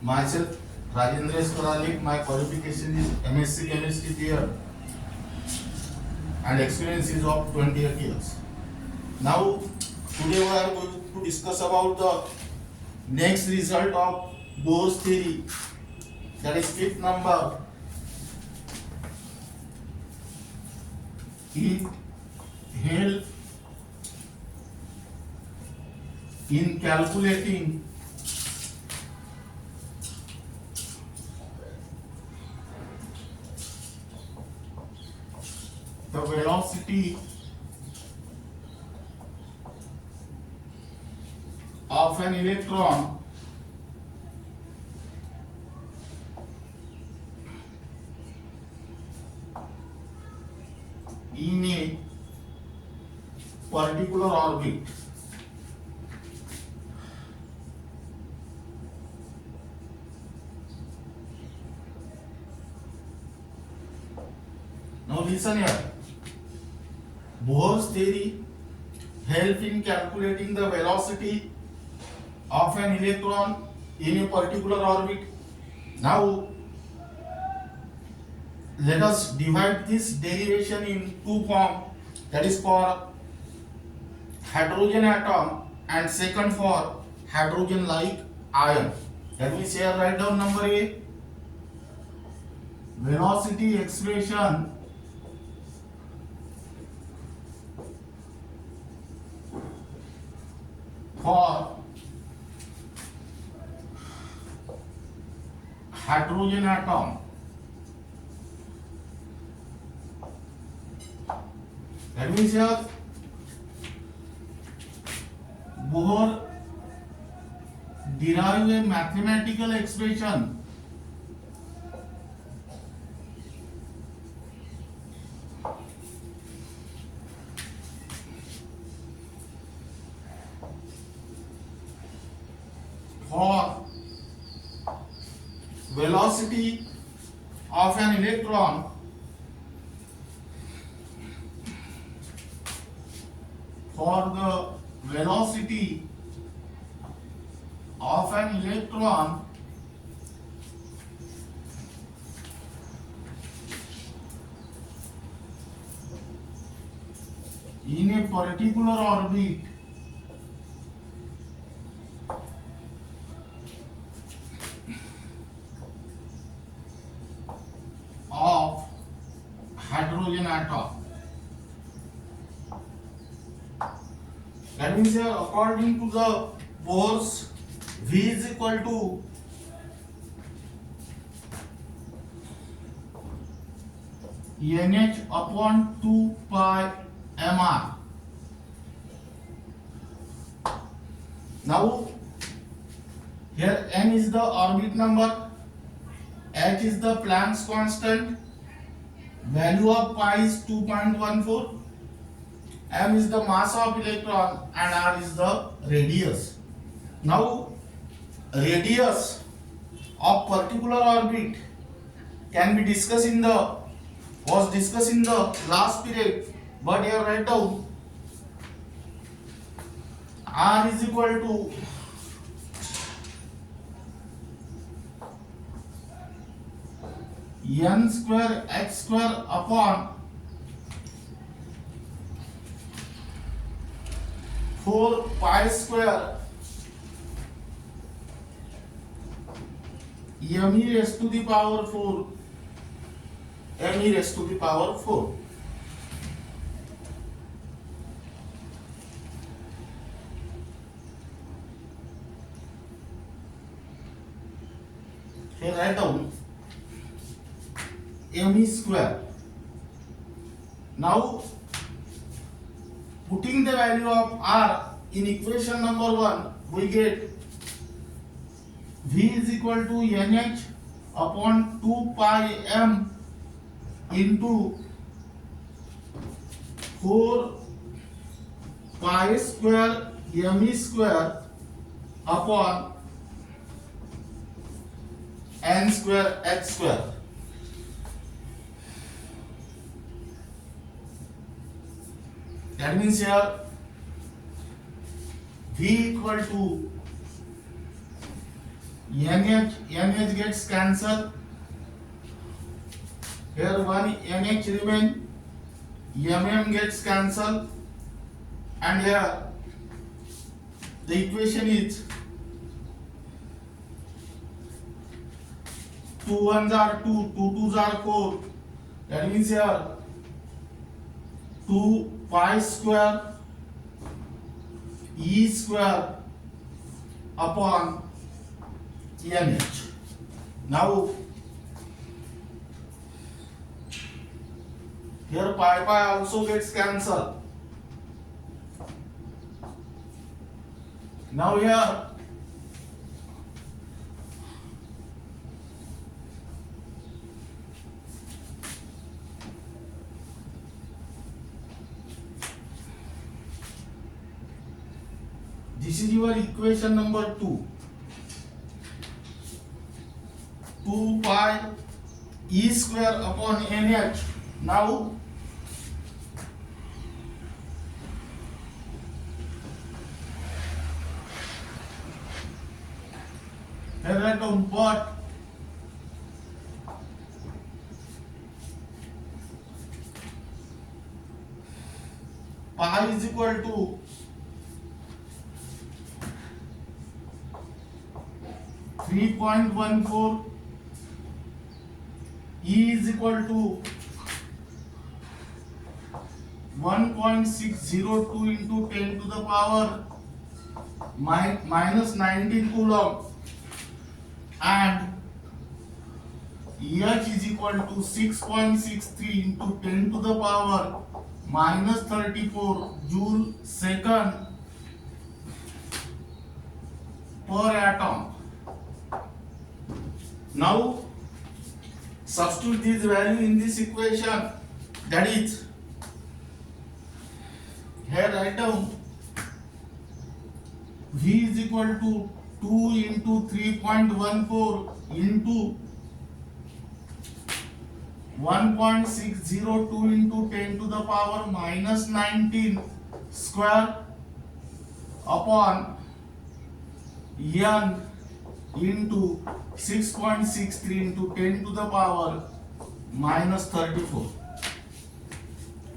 Myself, Rajendra Karalik. My qualification is MSc Chemistry Tier and experience is of 28 years. Now, today we are going to discuss about the next result of Bohr's theory, that is fifth number. It helps in calculating the velocity of an electron in a particular orbit. Now listen here. Bohr's theory helps in calculating the velocity of an electron in a particular orbit. Now let us divide this derivation in two forms, that is for hydrogen atom and second for hydrogen like ion. That means here write down number A, velocity expression for hydrogen atom. That means here Bohr derive a mathematical expression for velocity of an electron in a particular orbit of hydrogen atom. That means here according to the Bohr's, V is equal to NH upon 2 pi mr. Now here n is the orbit number, h is the Planck's constant, value of pi is 2.14, m is the mass of electron and r is the radius. Now radius of particular orbit can be discussed in the last period, but here write down r is equal to n square x square upon 4 pi square m e raised to the power 4 m e raised to the power 4. Here write down m e square. Now putting the value of r in equation number 1, we get V is equal to NH upon 2 pi m into 4 pi square m e square upon n square x square. That means here V equal to NH gets cancelled. Here one NH remain, gets cancelled, and here the equation is 2 ones are 2, 2 twos are 4. That means here 2 pi square E square upon NH. Now here pi also gets cancelled. Now here this is your equation number 2. 2 pi E square upon NH. Now here write down, but pi is equal to 3.14, E is equal to 1.602 into 10 to the power minus 19 coulomb, and H is equal to 6.63 into 10 to the power minus 34 joule second per atom. Now substitute this value in this equation, that is, here write down V is equal to 2 into 3.14 into 1.602 into 10 to the power minus 19 square upon N into 6.63 into 10 to the power minus 34.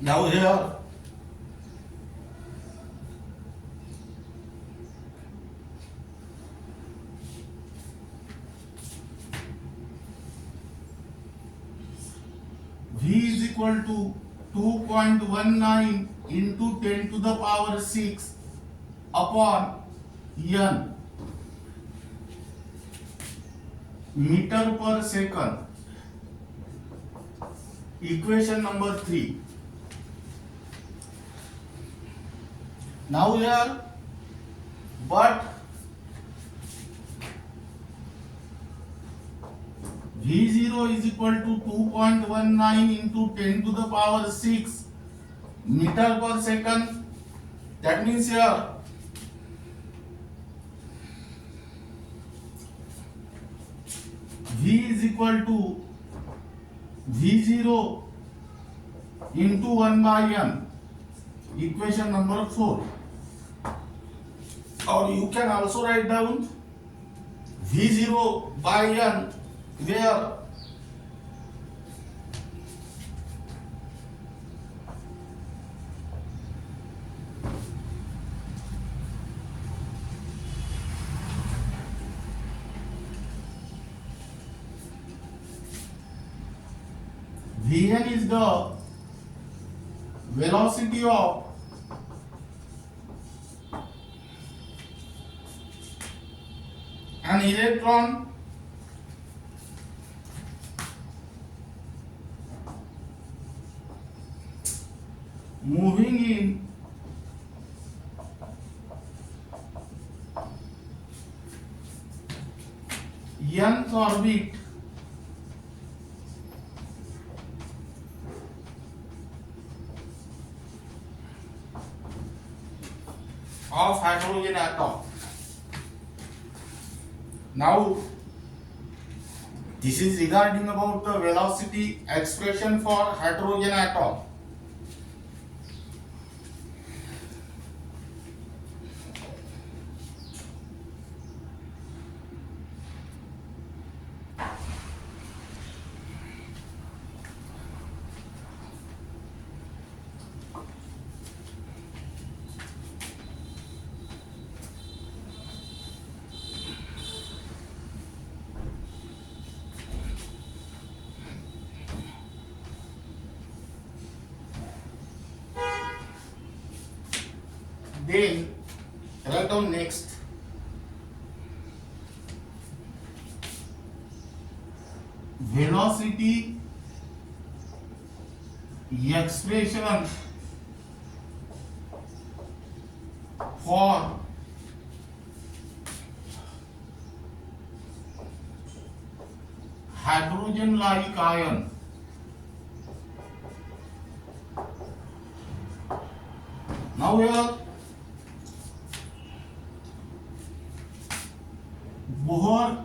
Now here V is equal to 2.19 into 10 to the power 6 upon N meter per second. Equation number 3. Now here, but V0 is equal to 2.19 into 10 to the power 6 meter per second. That means here V is equal to V0 into 1 by N. Equation number 4. Or you can also write down V0 by N, where Vn is the velocity of an electron moving in nth orbit of hydrogen atom. Now this is regarding about the velocity expression for hydrogen atom. Then write down next. Velocity expression for hydrogen like ion. Now here Bohr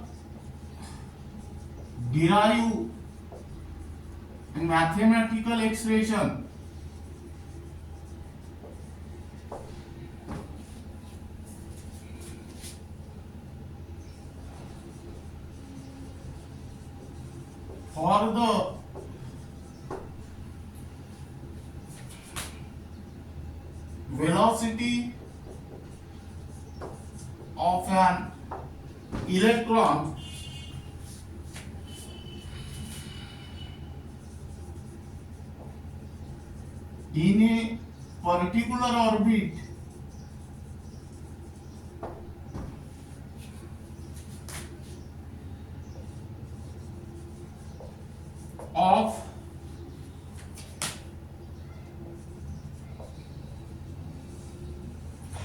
derive a mathematical expression for the velocity of an electron in a particular orbit of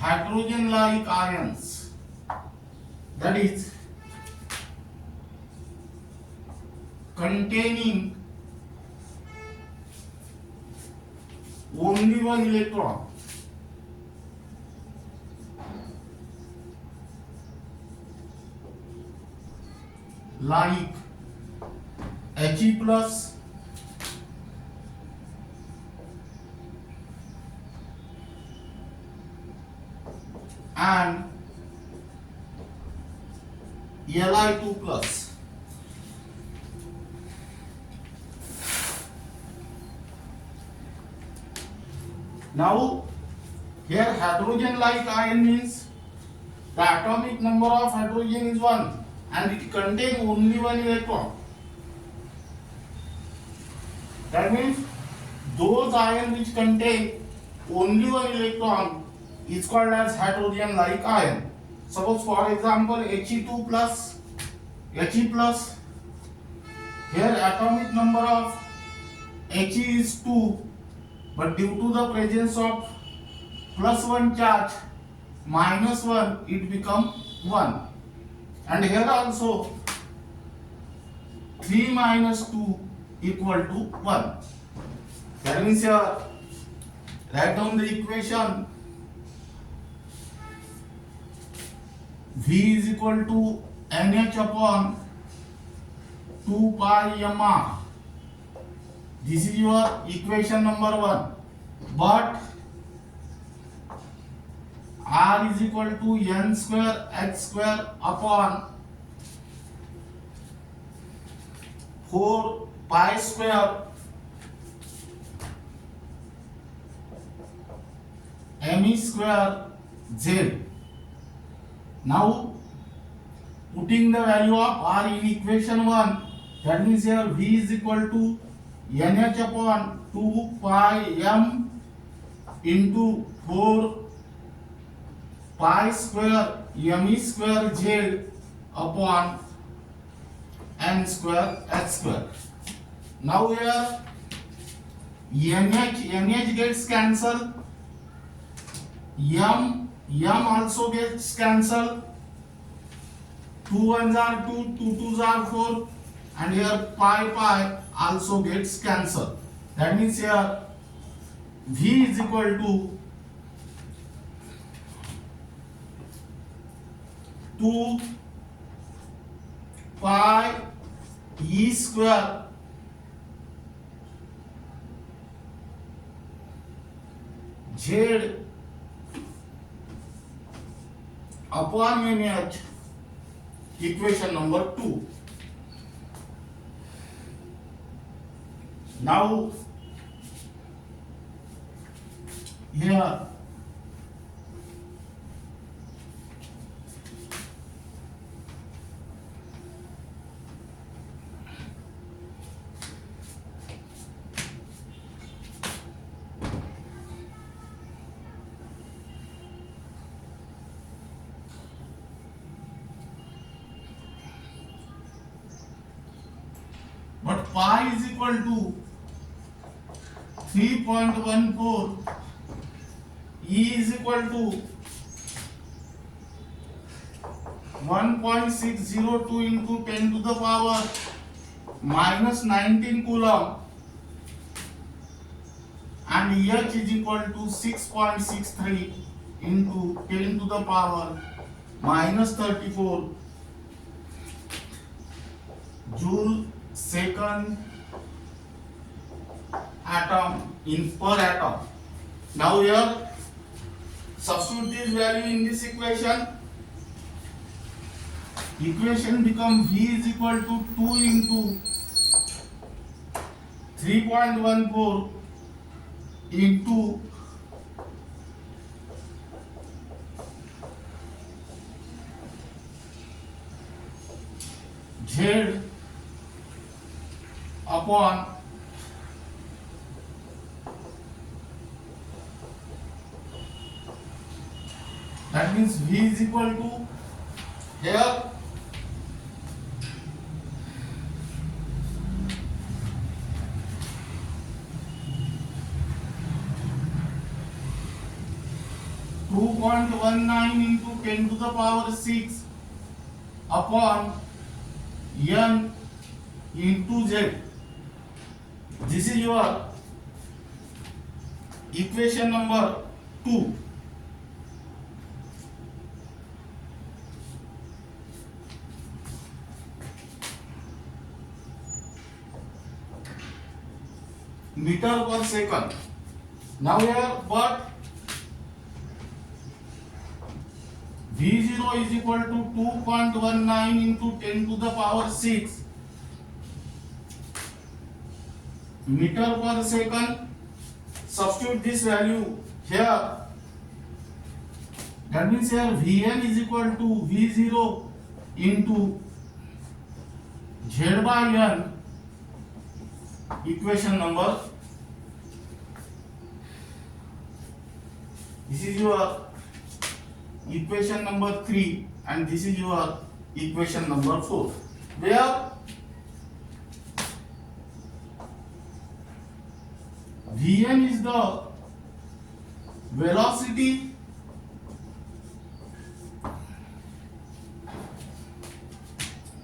hydrogen like ions, that is containing only one electron, like He plus and Li2 plus. Now here hydrogen like ion means the atomic number of hydrogen is 1 and it contains only one electron. That means those ions which contain only one electron is called as hydrogen like ion. Suppose for example He2 plus, He plus, here atomic number of He is 2, but due to the presence of plus 1 charge, minus 1, it become 1. And here also 3 minus 2 equal to 1. That means here write down the equation. V is equal to NH upon 2 pi mr. This is your equation number 1. But R is equal to N square H square upon 4 pi square M square Z. Now putting the value of R in equation 1, that means here V is equal to NH upon 2 pi M into 4 pi square M square Z upon N square H square. Now here NH gets cancelled, M also gets cancelled, 2 1s are 2, 2 2s are 4, and here pi also gets cancelled. That means here V is equal to 2 pi E square Z upon NH, equation number 2. Now here pi is equal to 3.14, E is equal to 1.602 into 10 to the power minus 19 coulomb, and H is equal to 6.63 into 10 to the power minus 34 joule second atom in per atom. Now here substitute this value in this equation. Equation become V is equal to 2 into 3.14 into Z upon that means V is equal to here 2.19 into 10 to the power 6 upon n into z. This is your equation number 2. Meter per second. Now here, but V0 is equal to 2.19 into 10 to the power 6 meter per second. Substitute this value here. That means here Vn is equal to V0 into Z by N. Equation number. This is your equation number 3 and this is your equation number 4, where Vn is the velocity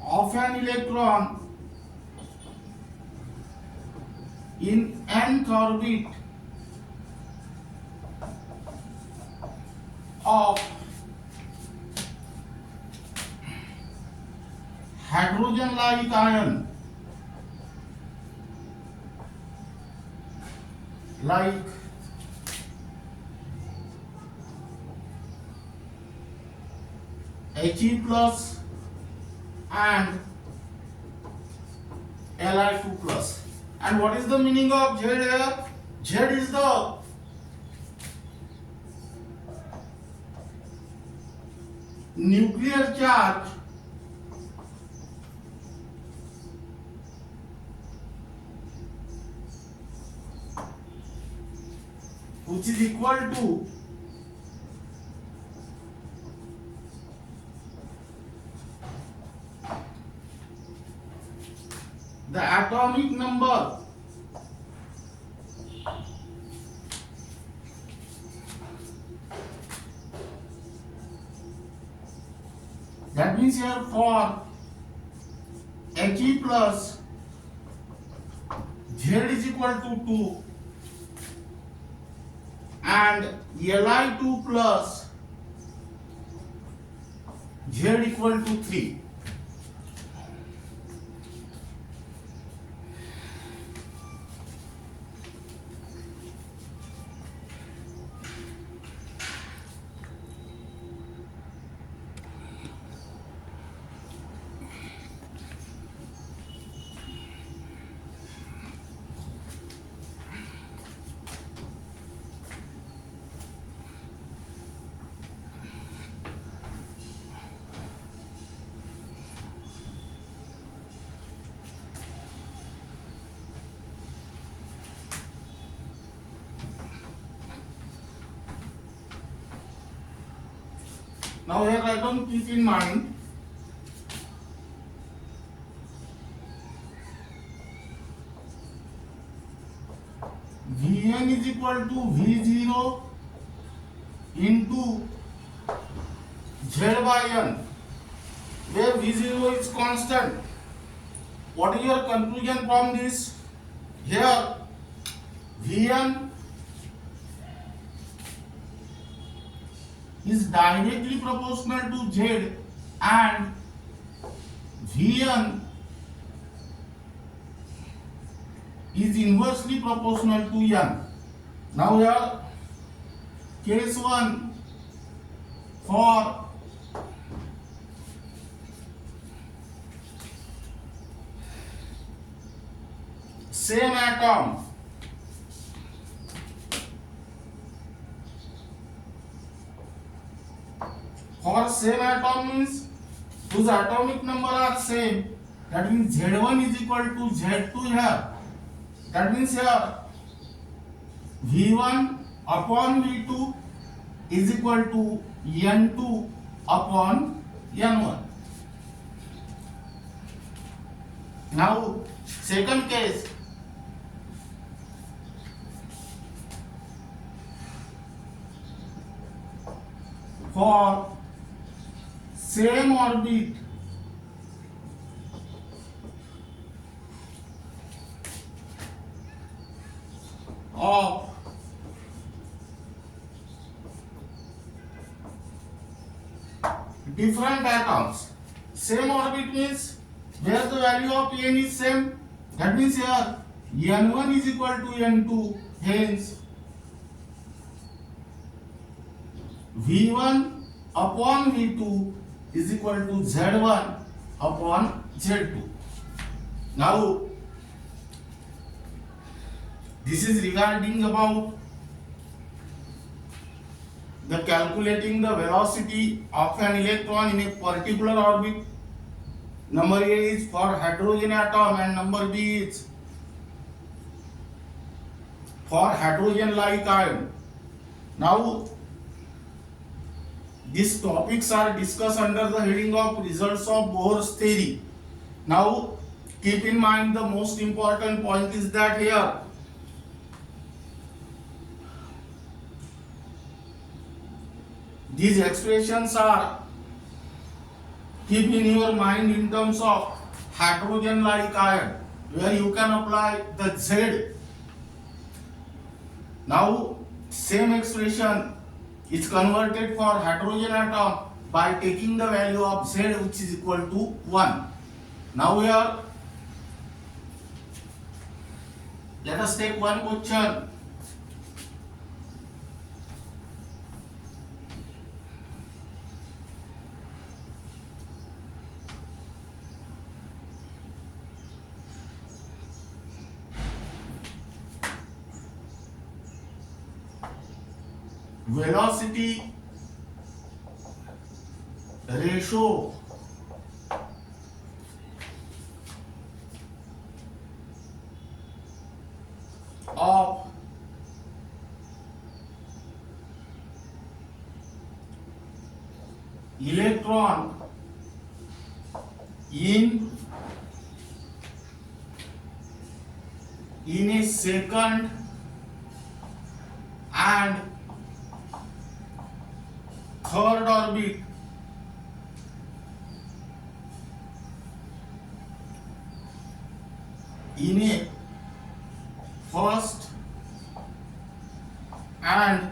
of an electron in nth orbit of hydrogen like ion, like He plus and Li2 plus. And what is the meaning of Z here? Z is the nuclear charge which is equal to the atomic number that means here for He plus Z is equal to 2 and Li2 plus Z equal to 3. Now here I don't keep in mind Vn is equal to V0 into Z by N, where V0 is constant. What is your conclusion from this? Here Vn is directly proportional to Z and Vn is inversely proportional to N. Now here case 1 for same atom, means whose atomic number are same, that means Z1 is equal to Z2 here. That means here V1 upon V2 is equal to N2 upon N1. Now second case, for same orbit of different atoms. Same orbit means where the value of n is same. That means here n1 is equal to n2. Hence v1 upon v2 is equal to z1 upon z2. Now this is regarding about the calculating the velocity of an electron in a particular orbit. Number A is for hydrogen atom and number B is for hydrogen like ion. Now these topics are discussed under the heading of results of Bohr's theory. Now keep in mind the most important point is that here these expressions are keep in your mind in terms of hydrogen like ion, where you can apply the Z. Now same expression is converted for hydrogen atom by taking the value of Z, which is equal to 1. Now here let us take one question. Velocity ratio of electron in a second and third orbit in a first and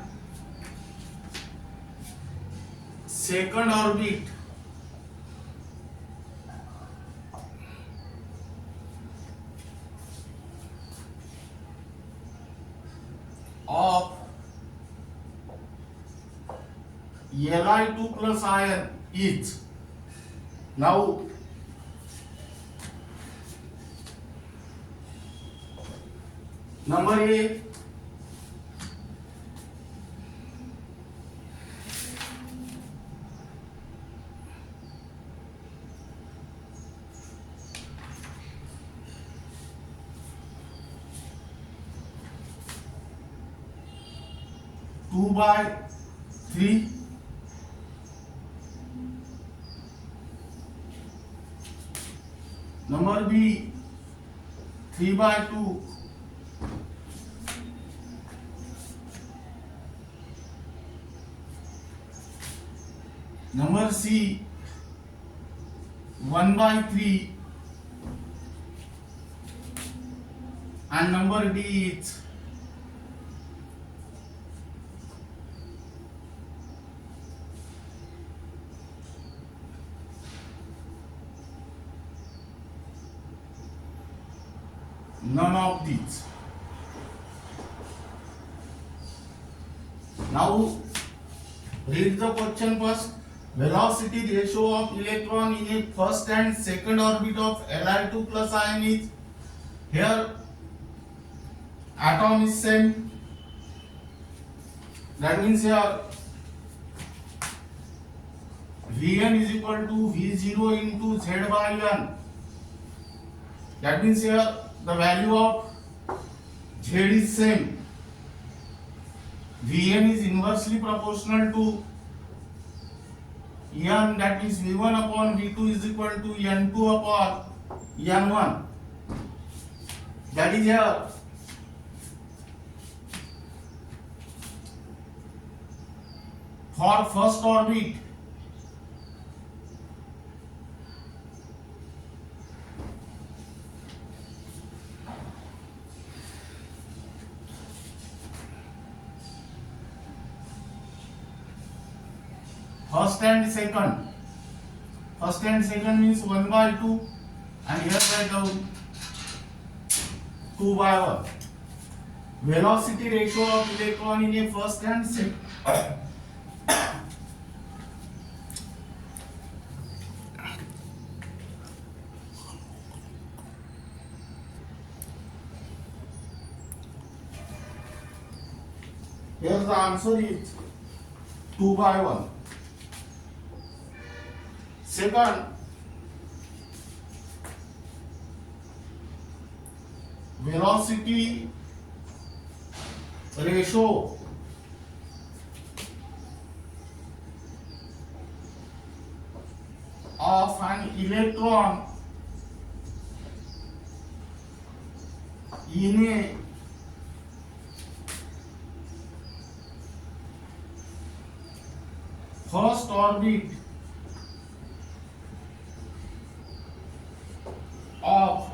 second orbit of Li2 plus ion is. Now number A, two by 3. Number B, 3 by 2. number C 1/3, and number D is none of these. Now read the question first. Velocity ratio of electron in a first and second orbit of Li2 plus ion is, here atom is same, that means here Vn is equal to V0 into Z by n. That means here the value of Z is same. Vn is inversely proportional to n, that is V1 upon V2 is equal to n2 upon n1. That is here for first orbit. First and second. First and second means 1/2, and here write down 2/1. Velocity ratio of electron in a first and second. Here the answer is 2/1. Second, velocity ratio of an electron in a first orbit of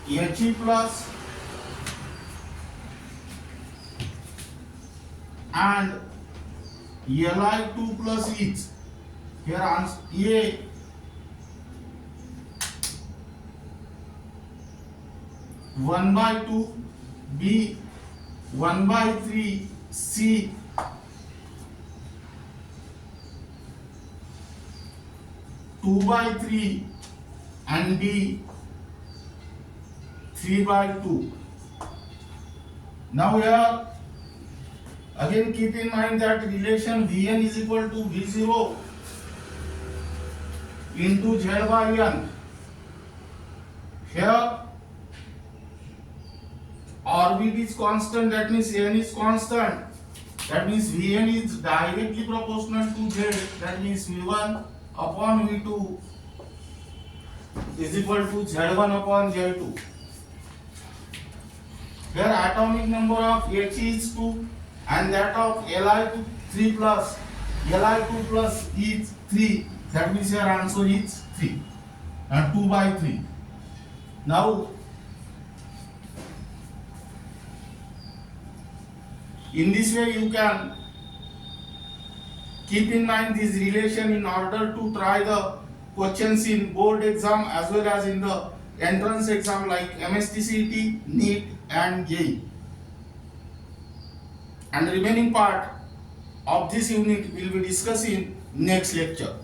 He plus and Li2 plus H. Here answer A 1/2, B 1/3, C 2/3, and D 3/2. Now here again keep in mind that relation Vn is equal to V0 into Z by n. Here orbit is constant, that means n is constant. That means Vn is directly proportional to Z. That means V1 upon V2 is equal to Z1 upon Z2. Here atomic number of He is 2 and that of Li2 3 plus Li2 plus is 3. That means your answer is 3 and 2/3. Now in this way you can keep in mind this relation in order to try the questions in board exam as well as in the entrance exam like MSTCET, NEET and JEE. And remaining part of this unit will be discussed in next lecture.